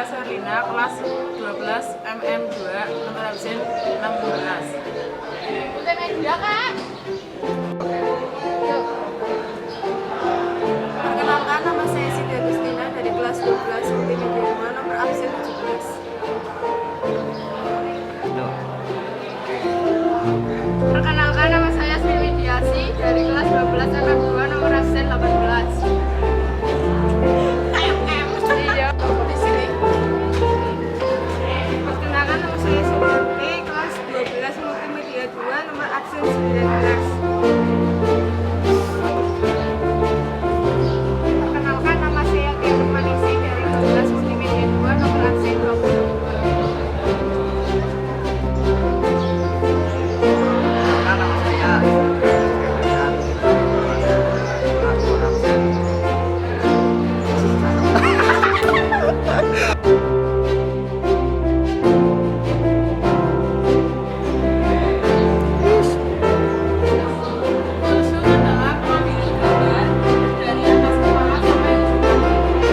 Serlina, kelas 12 MM2, nomor absen 16. Multimedia, Kak. Perkenalkan, nama saya Siti Agustina dari kelas 12 Multimedia 2, nomor absen 17. Perkenalkan, nama saya Sri Widiasi dari kelas 12 MM2, nomor absen 18. Iya, di sini. Perkenalkan, nama saya Sumarti, kelas 12 Multimedia 2, nomor absen 19. Perkenalkan, nama saya Tia Nurmanisi dari kelas Multimedia 2, nomor absen 22. Pulshoot adalah pengambilan gambar dari atas kepala sampai ujung kaki.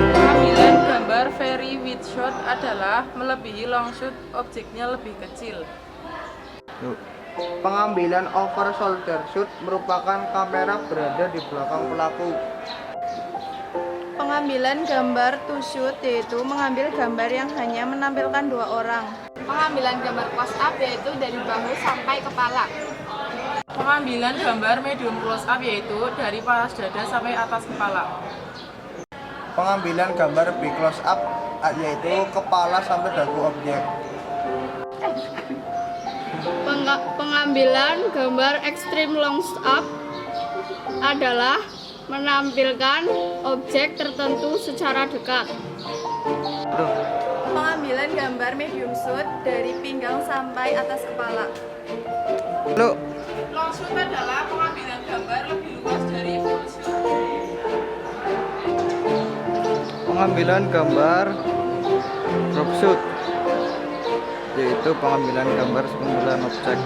Pengambilan gambar very wide shot adalah melebihi long shoot, objeknya lebih kecil. Pengambilan over shoulder shoot merupakan kamera berada di belakang pelaku. Pengambilan gambar to shoot yaitu mengambil gambar yang hanya menampilkan 2 orang. Pengambilan gambar close up yaitu dari bahu sampai kepala. Pengambilan gambar medium close up yaitu dari paras dada sampai atas kepala. Pengambilan gambar B close up yaitu kepala sampai dagu objek. Pengambilan gambar extreme long up adalah menampilkan objek tertentu secara dekat. Pengambilan gambar medium shoot dari pinggang sampai atas kepala. Long shoot adalah pengambilan gambar lebih luas dari full shoot. Pengambilan gambar drop shoot yaitu pengambilan gambar sekumpulan objek.